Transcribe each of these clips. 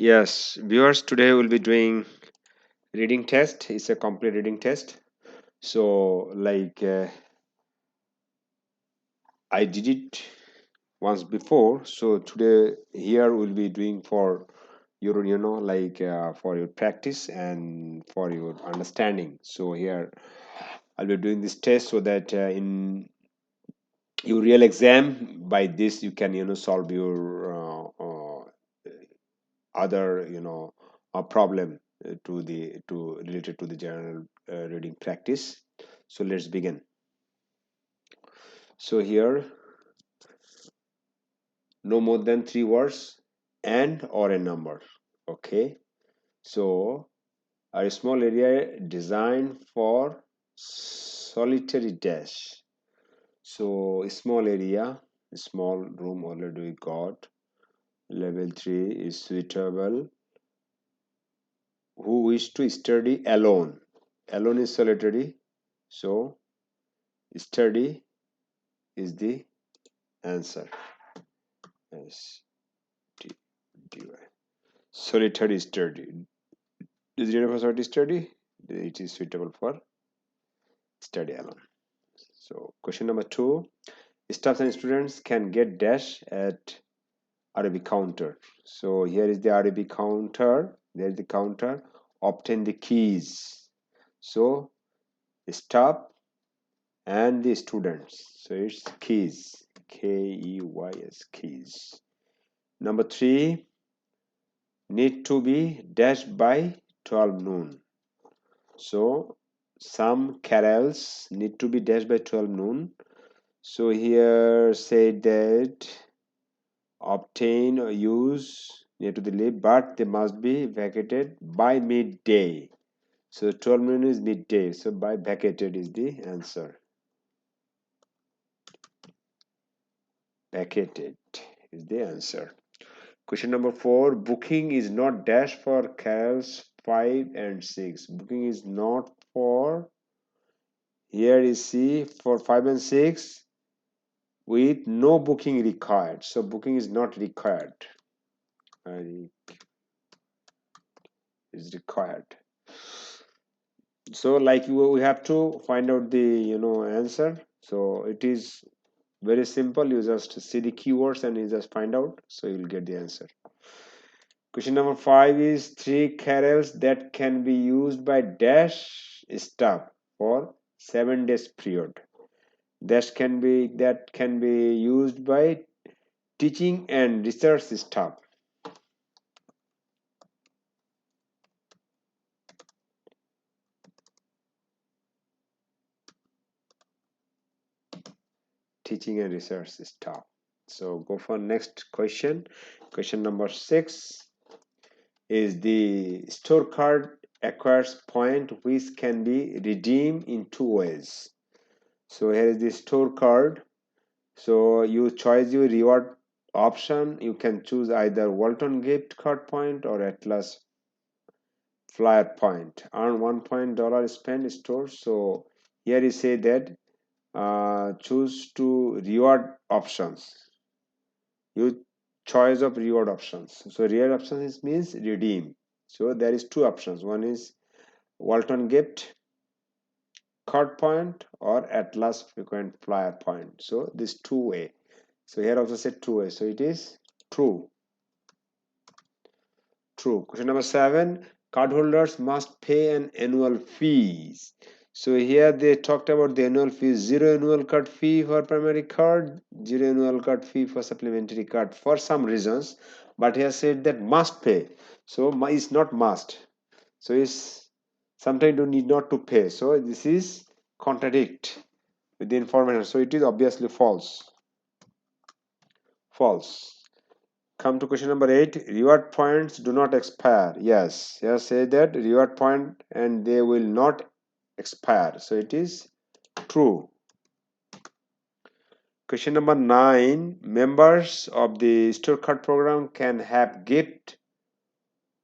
Yes, viewers, today we'll be doing reading test. It's a complete reading test. So, I did it once before. So today here we'll be doing for your, for your practice and for your understanding. So here I'll be doing this test so that in your real exam, by this you can, solve your other problem to related to the general reading practice. So let's begin. So here, no more than three words and or a number. Okay, so a small area designed for solitary dash. So a small area, a small room already we got. Level 3 is suitable who wish to study alone. Alone is solitary, so study is the answer. S T D Y. Solitary study. Is it for solitary study? It is suitable for study alone. So question number 2. Staffs and students can get dash at RB counter. So here is the RB counter. There is the counter. Obtain the keys. So staff and the students. So it's keys. Keys. Keys. Number 3. Need to be dashed by 12 noon. So some carols need to be dashed by 12 noon. So here said that obtain or use near to the leave, but they must be vacated by midday. So 12 noon is midday. So by vacated is the answer. Vacated is the answer. Question number 4. Booking is not dash for carols 5 and 6. Booking is not for, here is C, for 5 and 6 with no booking required. So booking is not required. Is required. So we have to find out the answer. So it is very simple. You just see the keywords and you just find out. So you'll get the answer. Question number 5 is 3 carols that can be used by dash staff for 7 days period. That can be used by teaching and research staff. Teaching and research staff. So go for next question. Question number 6 is the store card acquires point which can be redeemed in 2 ways. So here is the store card. So you choose your reward option. You can choose either Walton gift card point or Atlas flyer point. Earn 1 point dollar spend store. So here you say that choose to reward options. You choice of reward options. So reward options means redeem. So there is two options. One is Walton gift card point or Atlas frequent flyer point. So this two-way. So here also said two-way. So it is true. True. Question number 7. Cardholders must pay an annual fees. So here they talked about the annual fees. Zero annual card fee for primary card, zero annual card fee for supplementary card for some reasons. But here said that must pay. So is not must. So is sometimes you need not to pay. So this is contradict with the information. So it is obviously false. False. Come to question number 8. Reward points do not expire. Yes, here say that reward point and they will not expire. So it is true. Question number 9. Members of the store card program can have gift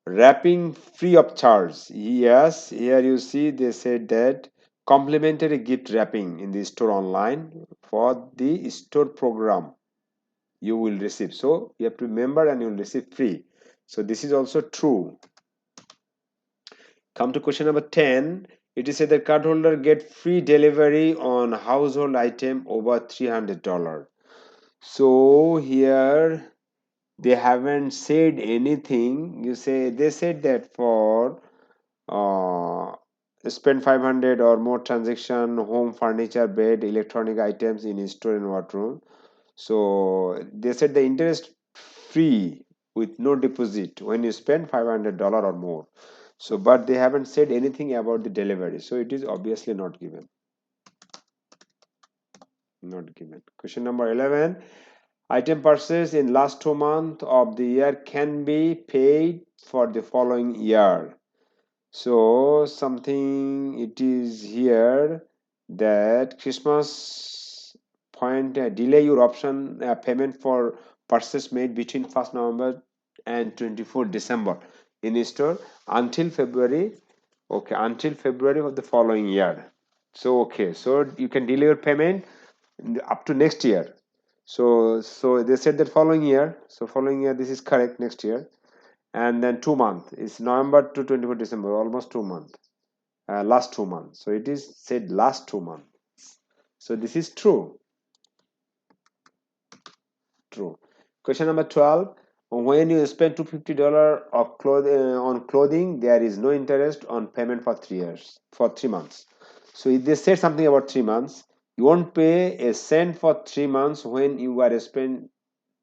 wrapping free of charge. Yes, here you see they said that complimentary gift wrapping in the store online for the store program you will receive. So you have to remember and you will receive free. So this is also true. Come to question number 10. It is said that cardholder get free delivery on household item over $300. So here they haven't said anything. You say they said that for uh, spend 500 or more transaction, home furniture, bed, electronic items in store and wardrobe. So they said the interest free with no deposit when you spend $500 or more. So but they haven't said anything about the delivery, so it is obviously not given. Not given. Question number 11. Item purchased in last 2 months of the year can be paid for the following year. So something it is here that Christmas point delay your option payment for purchase made between 1st November and 24th December in store until February. Okay, until February of the following year. So okay, so you can delay your payment up to next year. So they said that following year. So following year, this is correct. Next year, and then 2 months. It's November to 24 December, almost 2 months. Last 2 months. So it is said last 2 months. So this is true. True. Question number 12. When you spend $250 on clothing, there is no interest on payment for 3 years, for 3 months. So if they said something about 3 months, you won't pay a cent for 3 months when you are spend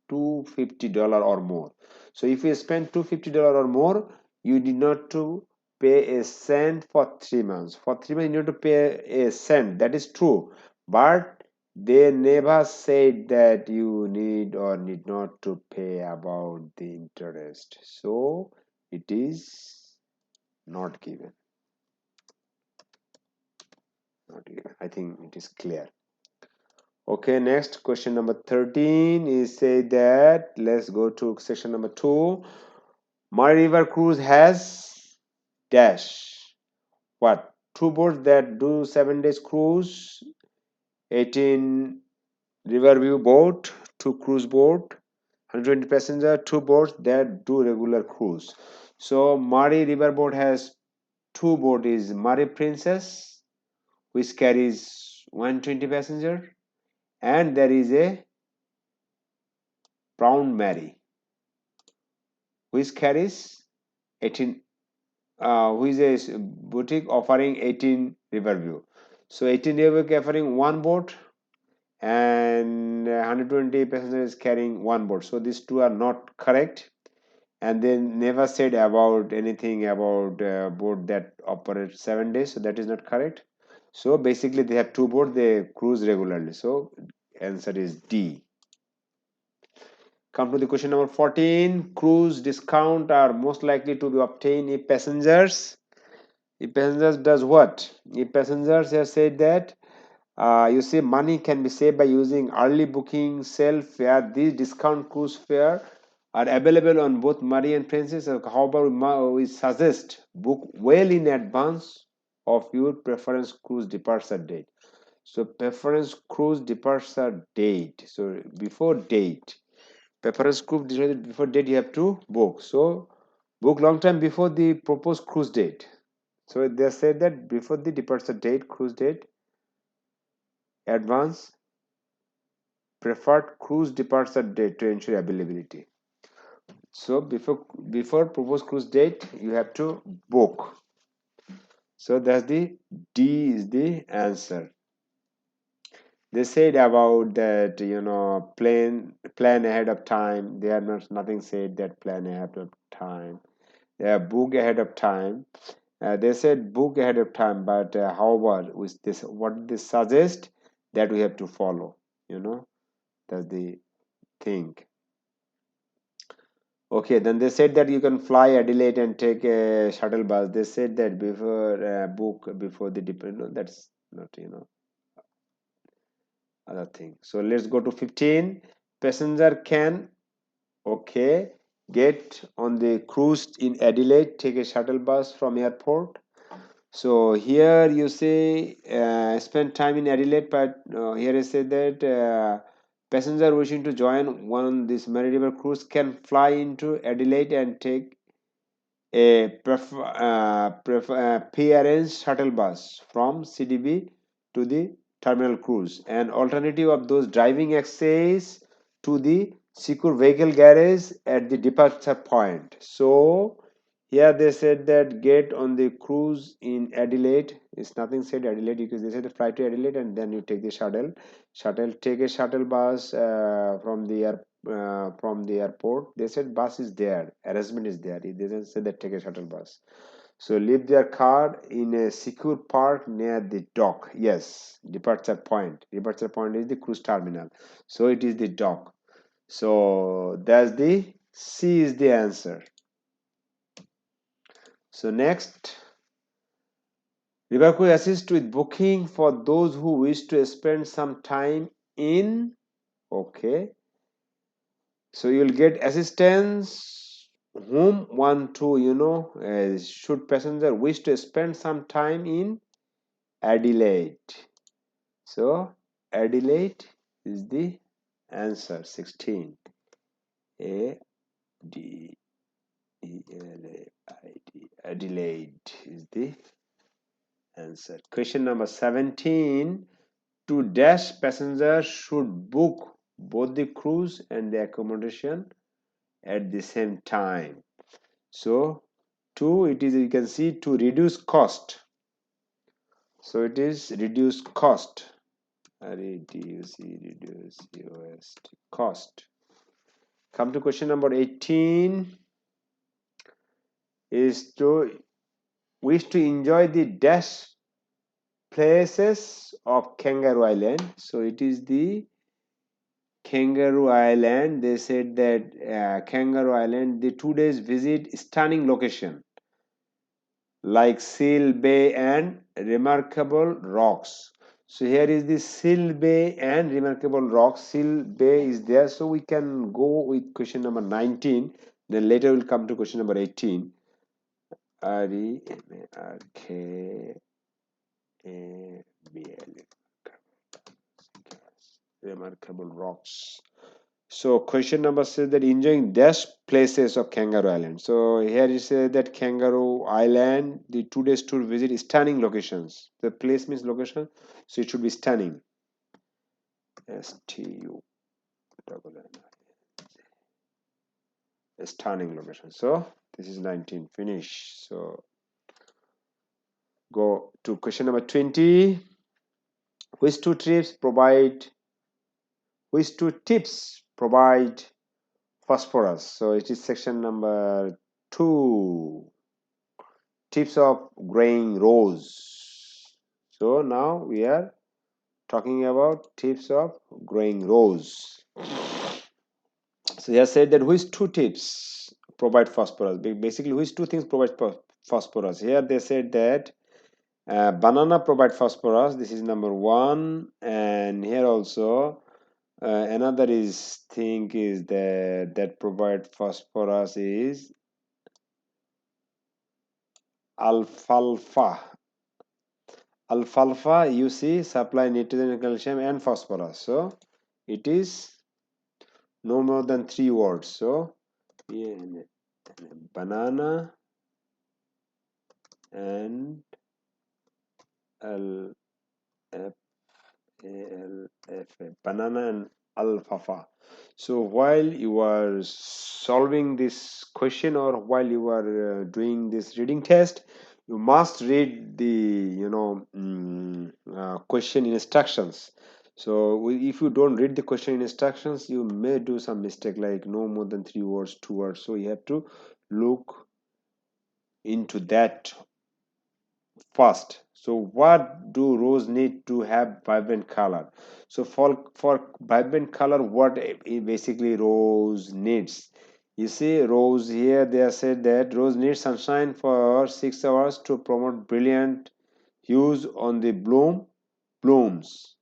$250 or more. So if you spend $250 or more, you need not to pay a cent for 3 months. For 3 months, you need to pay a cent. That is true, but they never said that you need or need not to pay about the interest. So it is not given. Not given. I think it is clear. Okay, next question number 13 is say that let's go to section number 2. My river cruise has dash what? 2 boats that do 7 days cruise, 18 riverview boat, 2 cruise boat, 120 passenger, 2 boats that do regular cruise. So Mari river boat has 2 boat is Mari Princess, which carries 120 passenger, and there is a Brown Mary, which carries 18, who is a boutique offering 18 Riverview. So 18 Riverview offering 1 boat, and 120 passengers carrying 1 boat. So these two are not correct, and they never said about anything about boat that operate 7 days. So that is not correct. So basically, they have 2 boats. They cruise regularly. So answer is D. Come to the question number 14. Cruise discount are most likely to be obtained if passengers does what? If passengers have said that you say money can be saved by using early booking, self fare. These discount cruise fare are available on both Mari and Princess. However, we suggest book well in advance of your preference cruise departure date. So preference cruise departure date. So before date, preference cruise decided before date you have to book. So book long time before the proposed cruise date. So they said that before the departure date, cruise date, advance preferred cruise departure date to ensure availability. So before proposed cruise date, you have to book. So that's the D is the answer. They said about that plan ahead of time. They are not nothing said that plan ahead of time. They are book ahead of time. They said book ahead of time, but however, with this, what they suggest that we have to follow. That's the thing. Okay, then they said that you can fly Adelaide and take a shuttle bus. They said that before book before the depend. No, that's not other thing. So let's go to 15. Passenger can get on the cruise in Adelaide, take a shuttle bus from airport. So here you say spend time in Adelaide, but here I say that Passenger wishing to join one this Mary River cruise can fly into Adelaide and take a pre-arranged shuttle bus from CDB to the terminal cruise. An alternative of those driving access to the secure vehicle garage at the departure point. So here they said that get on the cruise in Adelaide. It's nothing said Adelaide because they said fly to Adelaide and then you take the shuttle take a shuttle bus from the airport. They said bus is there, arrangement is there. They didn't say that take a shuttle bus. So leave their car in a secure park near the dock. Yes, departure point. Departure point is the cruise terminal. So it is the dock. So that's the C is the answer. So next, River cruise assist with booking for those who wish to spend some time in. Okay. So you'll get assistance whom want to, should passenger wish to spend some time in Adelaide. So Adelaide is the answer. 16. A D E L A I D. Adelaide is the answer. Question number 17. To dash passengers should book both the cruise and the accommodation at the same time. So to it is, you can see, to reduce cost. So it is reduce cost. Reduce cost. Come to question number 18. Is to wish to enjoy the dash places of Kangaroo Island. So it is the Kangaroo Island. They said that Kangaroo Island, the 2 days visit stunning location like Seal Bay and remarkable rocks. So here is the Seal Bay and remarkable rocks. Seal Bay is there. So we can go with question number 19. Then later we'll come to question number 18. Remarkable remarkable rocks. So question number says that enjoying dash places of Kangaroo Island. So here it says that Kangaroo Island, the 2 days tour visit stunning locations. The place means location, so it should be stunning. STU stunning location. So this is 19. Finish. So go to question number 20. Which two tips provide phosphorus? So it is section number 2. Tips of growing rose. So now we are talking about tips of growing rose. So they said that which two tips provide phosphorus? Basically, which two things provide phosphorus? Here they said that banana provide phosphorus. This is number 1, and here also another thing is that provide phosphorus is alfalfa. Alfalfa, you see, supply nitrogen, calcium, and phosphorus. So it is no more than 3 words. So banana and banana and alfalfa. So while you are solving this question or while you are doing this reading test, you must read the question instructions. So if you don't read the question instructions, you may do some mistake like no more than 3 words, 2 words. So you have to look into that first. So what do rose need to have vibrant color? So for vibrant color, what basically rose needs? You see rose here, they have said that rose needs sunshine for 6 hours to promote brilliant hues on the blooms.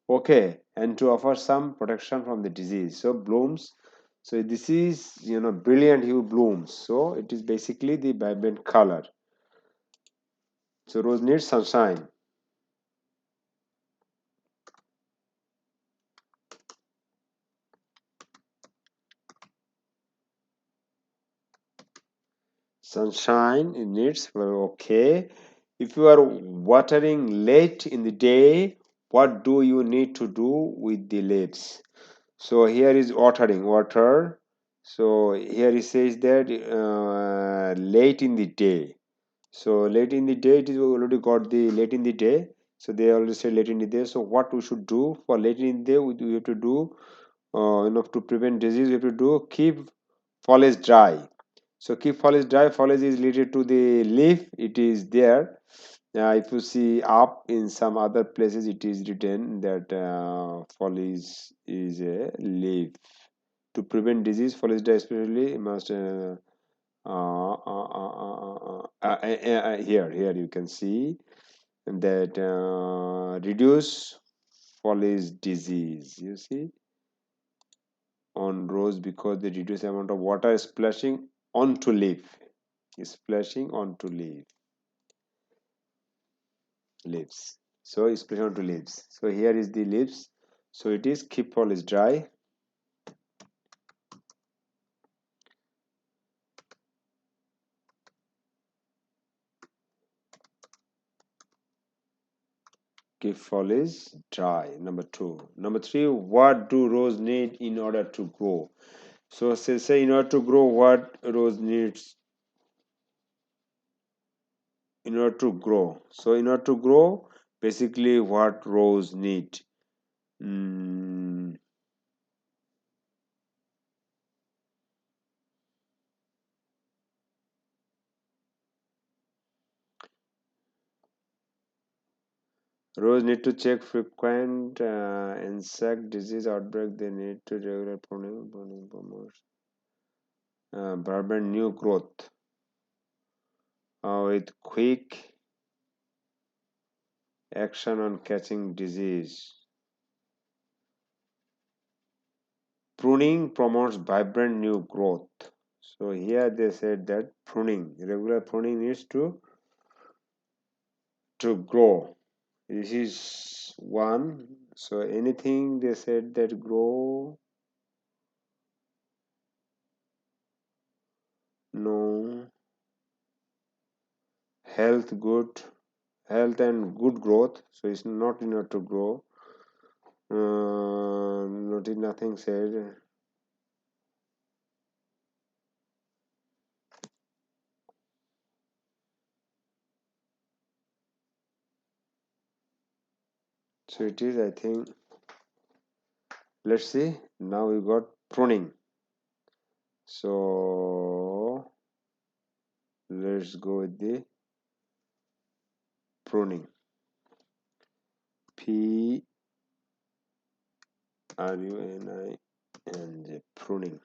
Okay, and to offer some protection from the disease. So blooms, so this is brilliant hue blooms. So it is basically the vibrant color. So rose needs sunshine. sunshine it needs. Well, okay. If you are watering late in the day, what do you need to do with the leaves? So here is watering, water. So here it says that late in the day. So late in the day, it is already got the late in the day. So they already say late in the day. So what we should do for late in the day, we have to do enough to prevent disease. We have to do keep foliage dry. So keep foliage dry. Foliage is related to the leaf. It is there. If you see up in some other places, it is written that foliage is a leaf. To prevent disease, foliage dry especially must here you can see that reduce foliage disease. You see on rose because they reduce amount of water splashing onto leaf. Splashing onto leaves. So splashing onto leaves. So here is the leaves. So it is keep foliage dry. Keep foliage dry. Number two. Number three. What do rose need in order to grow? So say in order to grow, what rose needs in order to grow. So in order to grow, basically what rose need. Mm, rose need to check frequent insect disease outbreak. They need to regular pruning promotes vibrant new growth with quick action on catching disease. Pruning promotes vibrant new growth. So here they said that pruning, regular pruning needs to grow. This is one. So anything they said that grow, no, health good, health and good growth. So it's not in order to grow. Nothing said. So it is, I think. Let's see. Now we got pruning. So let's go with the pruning. Pruning and pruning.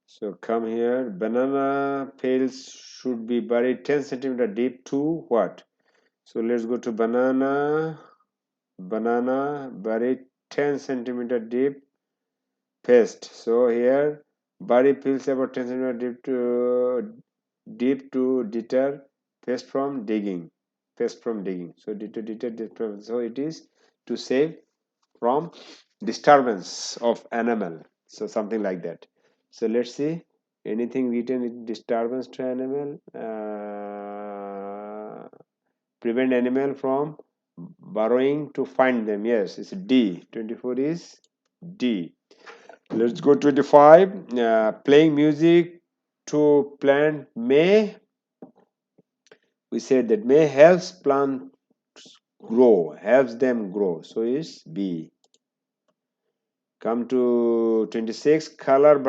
So come here. Banana peels should be buried 10 centimeter deep to what? So let's go to banana. Banana buried 10 centimeter deep paste. So here bury peels about 10 centimeter deep to deter paste from digging. Paste from digging. So deter. So it is to save from disturbance of animal. So something like that. So let's see anything written with disturbance to animal. Prevent animal from burrowing to find them. Yes, it's D. 24 is D. Let's go 25. Playing music to plant may. We said that may helps plant grow, helps them grow. So is B. Come to 26. Color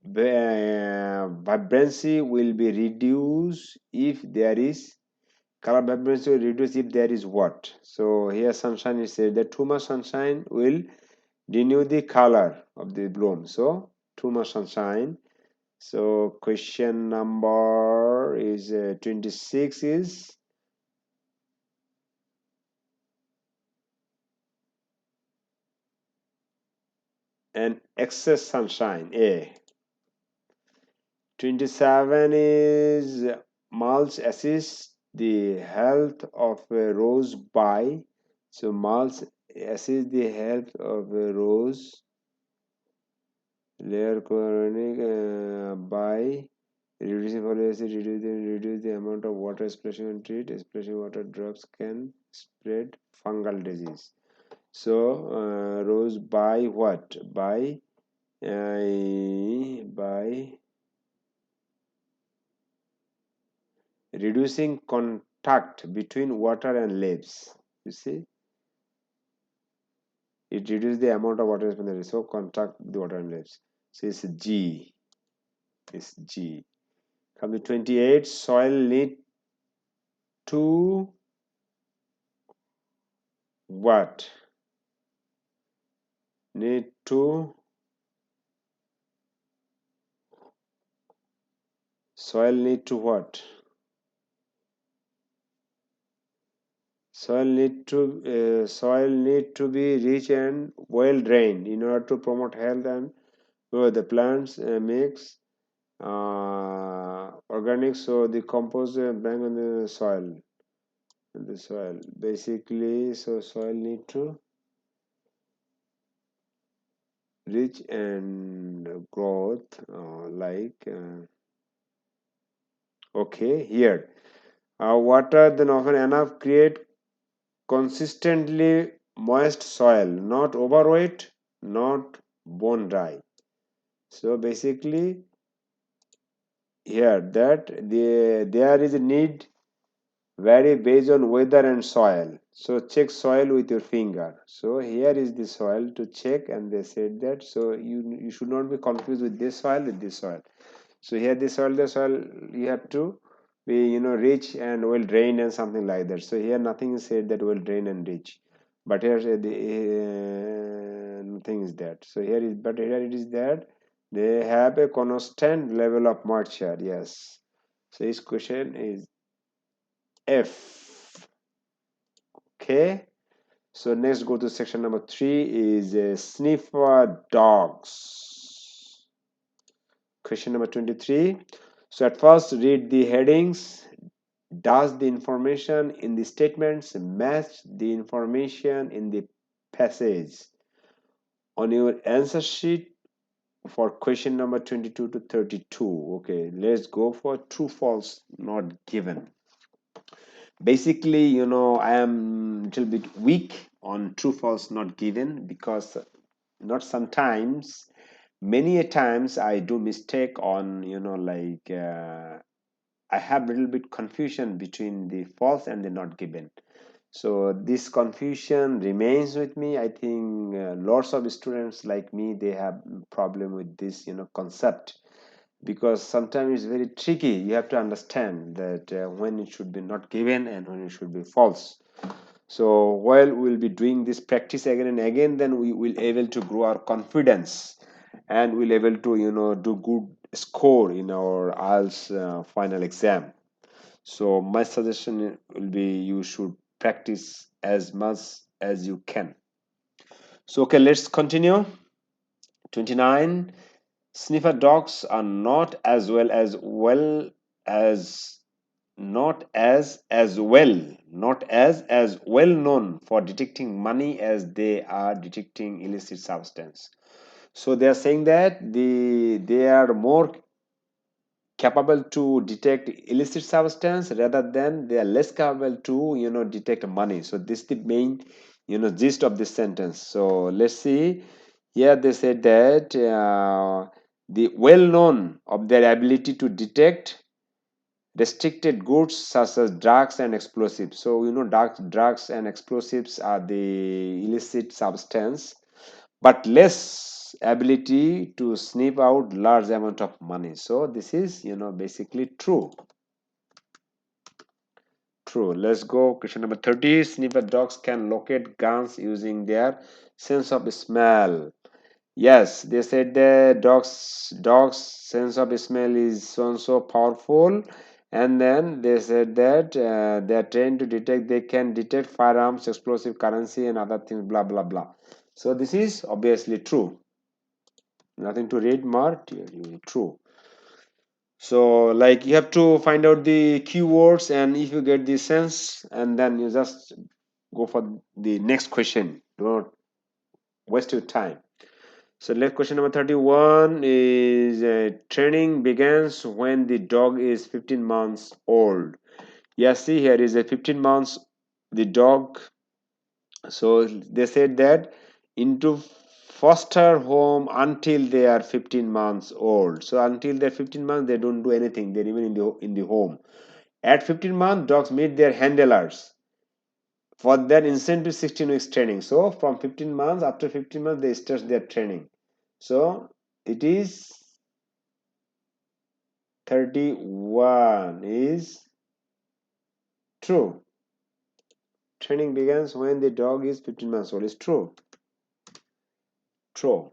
vibrancy will be reduced if there is color vibrancy will reduce if there is what. So here sunshine is said that too much sunshine will renew the color of the bloom. So too much sunshine. So question number is 26 is an excess sunshine. A. 27 is mulch assists the health of a rose by. So mulch assists the health of a rose layer chloronic by reducing folic acid, reduce the amount of water splashing on trees. Splashing water drops can spread fungal disease. So rose by what? By reducing contact between water and leaves. You see, it reduces the amount of water from the leaves. So contact with the water and leaves. So it's G. It's G. Come to 28. Soil need to what? Need to soil need to what? Soil need to be rich and well drained in order to promote health and the plants mix organic, so the compost bank on the soil basically. So soil need to rich and growth okay, here water then often enough create consistently moist soil, not overweight, not bone dry. So basically here that there is a need vary based on weather and soil. So check soil with your finger. So here is the soil to check, and they said that. So you should not be confused with this soil with this soil. So here the soil you have to be rich and well drained and something like that. So here nothing is said that well drained and rich, but here nothing is that. So here is, but here it is that they have a constant level of moisture. Yes. So this question is F. Okay. So next go to section number 3 is sniffer dogs. Question number 23. So at first read the headings. Does the information in the statements match the information in the passage? On your answer sheet for question number 22 to 32. Okay, let's go for true false not given. Basically, I am a little bit weak on true false not given because not sometimes, many a times I do mistake on I have a little bit confusion between the false and the not given. So this confusion remains with me. I think lots of students like me, they have problem with this concept, because sometimes it's very tricky. You have to understand that when it should be not given and when it should be false. So while we'll be doing this practice again and again, then we will able to grow our confidence, and we'll able to do good score in our IELTS final exam. So my suggestion will be you should practice as much as you can. So okay, let's continue. 29. Sniffer dogs are not as as well known for detecting money as they are detecting illicit substance. So they are saying that they are more capable to detect illicit substance rather than they are less capable to detect money. So this is the main gist of this sentence. So let's see. Here they said that the well known of their ability to detect restricted goods such as drugs and explosives. So drugs and explosives are the illicit substance, but less ability to sniff out large amount of money. So this is basically true. Let's go question number 30. Sniffer dogs can locate guns using their sense of smell. Yes, they said the dogs sense of smell is so powerful, and then they said that they are trained to detect. They can detect firearms, explosive, currency, and other things. Blah blah blah. So this is obviously true. Nothing to read more. True. So like you have to find out the keywords, and if you get the sense, and then you just go for the next question. Do not waste your time. So next question number 31 is training begins when the dog is 15 months old. Yeah, see here is a 15 months the dog. So they said that into foster home until they are 15 months old. So until they're 15 months they don't do anything. They remain in the home. At 15 months dogs meet their handlers for their incentive 16 weeks training. So from 15 months, after 15 months they start their training. So it is 31 is true. Training begins when the dog is 15 months old. Is true. True.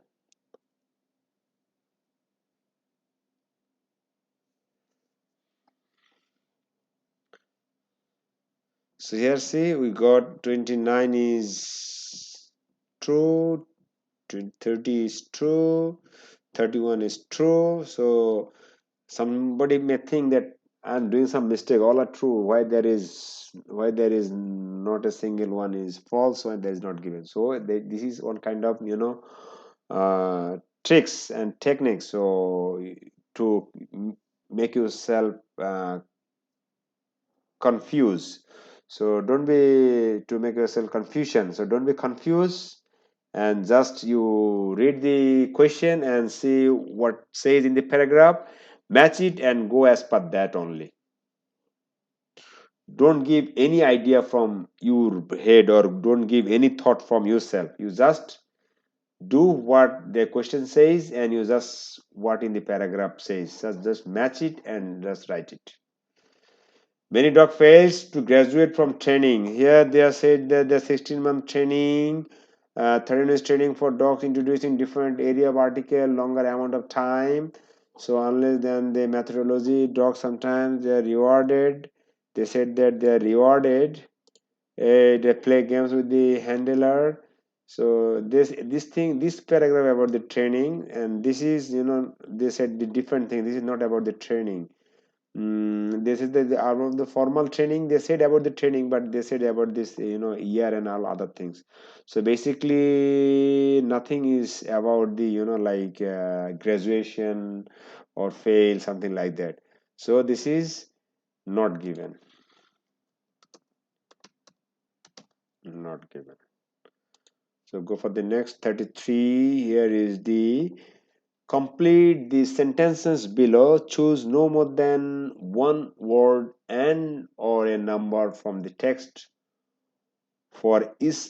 So here see we got 29 is true, 30 is true, 31 is true. So somebody may think that I'm doing some mistake. All are true. Why there is not a single one is false, why there is not given. So this is one kind of tricks and techniques. So to make yourself confused. So don't be to make yourself confusion. So don't be confused and just you read the question and see what says in the paragraph, match it and go as per that only. Don't give any idea from your head or don't give any thought from yourself. You just do what the question says and you just what in the paragraph says. Just match it and just write it. Many dog fails to graduate from training. Here they are said that the 16-month training, 13 is training for dogs introducing different area of article, longer amount of time. So unless then the methodology, dogs sometimes they are rewarded. They said that they are rewarded. They play games with the handler. So this paragraph about the training, and this is they said the different thing. This is not about the training. They said that about the formal training they said about the training, but they said about this year and all other things. So basically nothing is about the like graduation or fail something like that. So this is not given, not given. So go for the next 33. Here is the complete the sentences below. Choose no more than one word and or a number from the text for each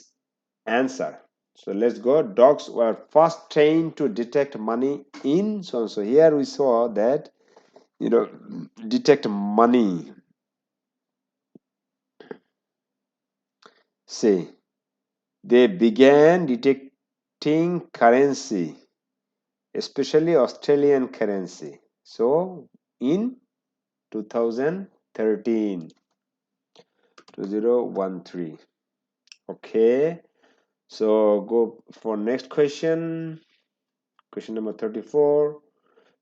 answer. So let's go. Dogs were first trained to detect money in so and so. Here we saw that detect money. Say they began detecting currency, especially Australian currency. So in 2013, 2013. Okay, so go for next question. Question number 34.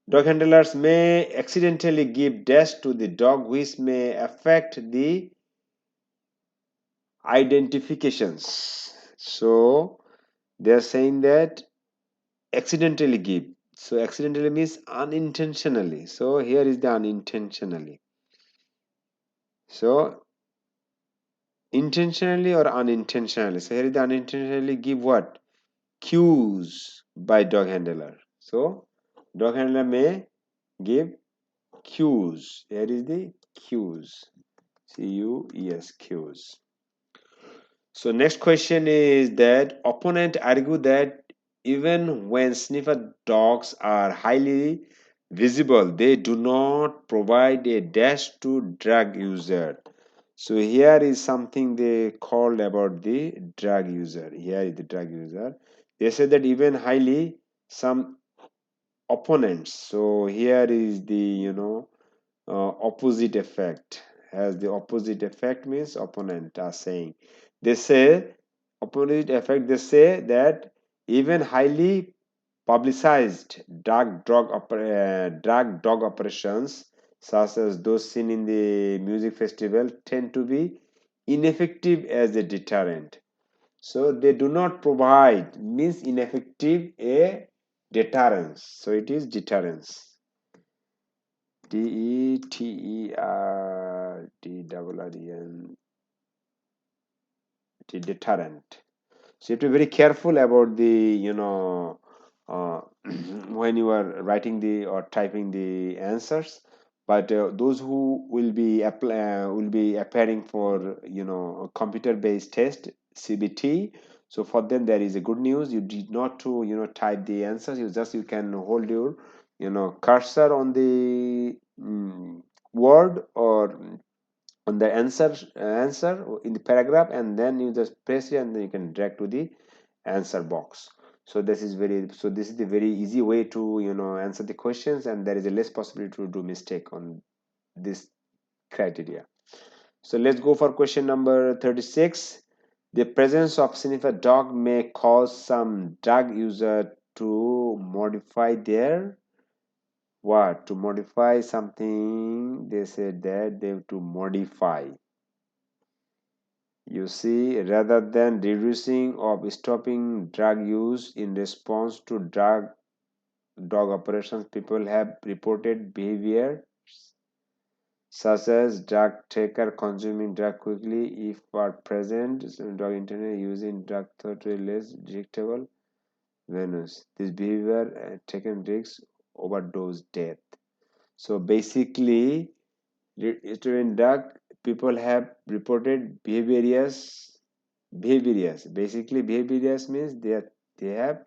Dog handlers may accidentally give dash to the dog, which may affect the identifications. So they are saying that accidentally give. So accidentally means unintentionally. So here is the unintentionally. So intentionally or unintentionally. So here is the unintentionally give what? Cues by dog handler. So dog handler may give cues. Here is the cues. Cues, cues. So next question is that opponent argue that even when sniffer dogs are highly visible, they do not provide a dash to drug user. So here is something they called about the drug user. Here is the drug user. They say that even highly some opponents. So here is the opposite effect. Has the opposite effect means opponent are saying. They say opposite effect. They say that even highly publicized drug dog operations, such as those seen in the music festival, tend to be ineffective as a deterrent. So they do not provide means ineffective a Deterrence. So it is deterrence. DETERRENT. Deterrent. So you have to be very careful about the, uh, when you are writing the or typing the answers. But those who will be appearing for, a computer-based test, CBT. So for them there is a good news. You did not to, type the answers. You can hold your, cursor on the word or on the answer in the paragraph, and then you just press it and then you can drag to the answer box. So this is the very easy way to, answer the questions, and there is a less possibility to do mistake on this criteria. So let's go for question number 36. The presence of sniffer dog may cause some drug user to modify their what? To modify something. They said that they have to modify. You see, rather than reducing or stopping drug use in response to dog operations, people have reported behavior such as drug taker consuming drug quickly if are present, dog internet using drug totally less detectable venues. This behavior taken risks overdose death. So basically, student drug people have reported behaviors. Basically behaviors means they have,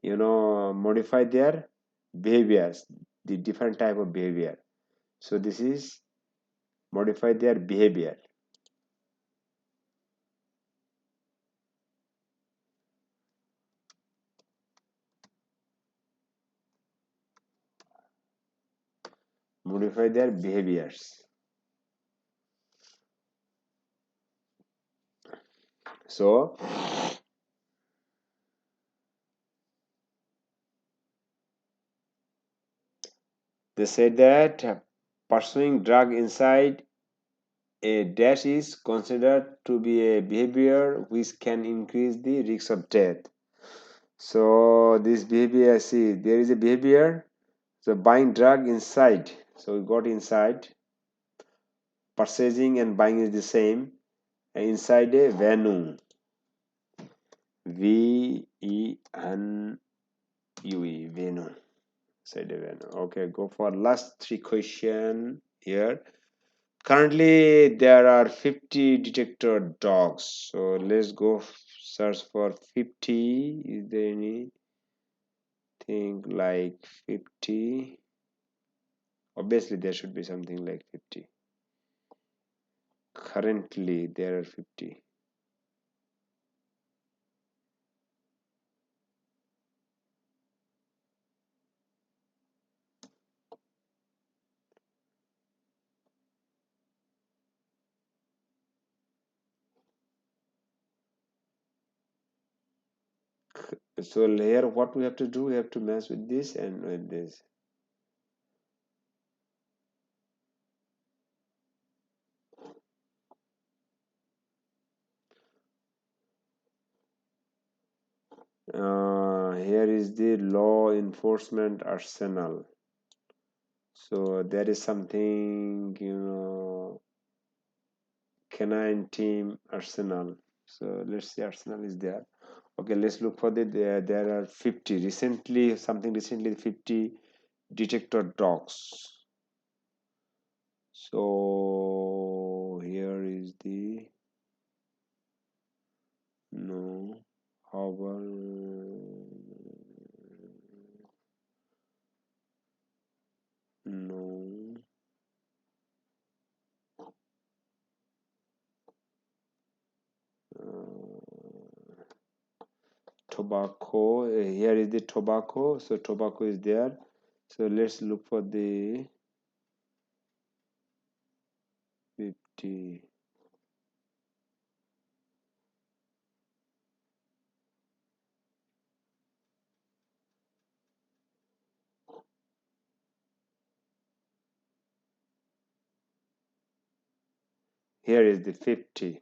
modified their behaviors, the different type of behavior. So this is modify their behavior. Modify their behaviors. So they said that pursuing drug inside a dash is considered to be a behavior which can increase the risk of death. So this behavior, see, there is a behavior. So buying drug inside. So we got inside. Purchasing and buying is the same. Inside a venue. VENUE. Venue. Inside a venue. Okay, go for last three question here. Currently there are 50 detector dogs. So let's go search for 50. Is there anything like 50? Obviously there should be something like 50. Currently there are 50. So here what we have to do, we have to match with this and with this. Here is the law enforcement arsenal. So there is something, canine team arsenal. So let's see, arsenal is there. Okay, let's look for there are 50 recently 50 detector dogs. So here is the no. How about no? Tobacco. Here is the tobacco. So tobacco is there. So let's look for the 50. Here is the 50.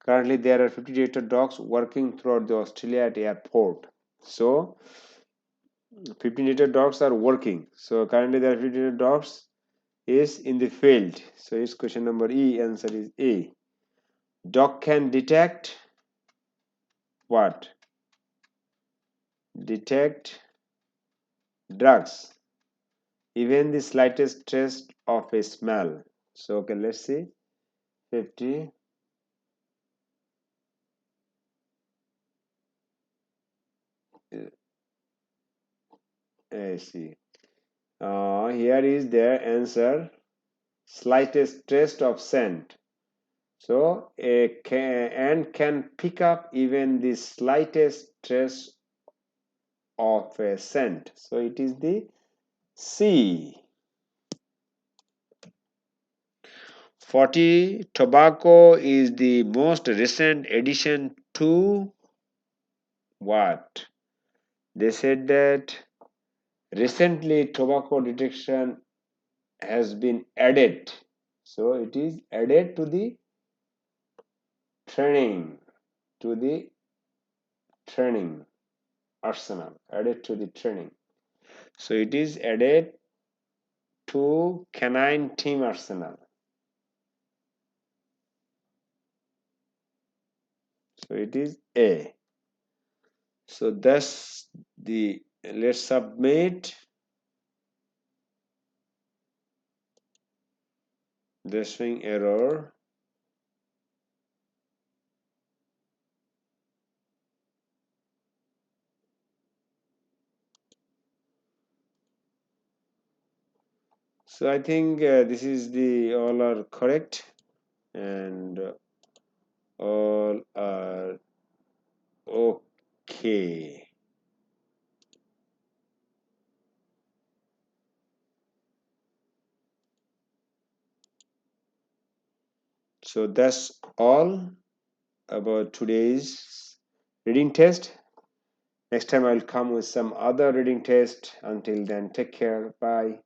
Currently, there are 50 detector dogs working throughout the Australia at airport. So 15-liter dogs are working. So currently there are 15-liter dogs is in the field. So it's question number E. Answer is A. Dog can detect what? Detect drugs, even the slightest trace of a smell. So okay, let's see. 50. I see. Here is their answer. Slightest trace of scent. So a ant can pick up even the slightest trace of a scent. So it is the C. 40. Tobacco is the most recent addition to what? They said that recently tobacco detection has been added. So it is added to the training, to the training arsenal, added to the training. So it is added to canine team arsenal. So it is A. So thus the let's submit the swing error. So I think this is the all are correct and all are okay. So that's all about today's reading test. Next time I'll come with some other reading test. Until then, take care. Bye.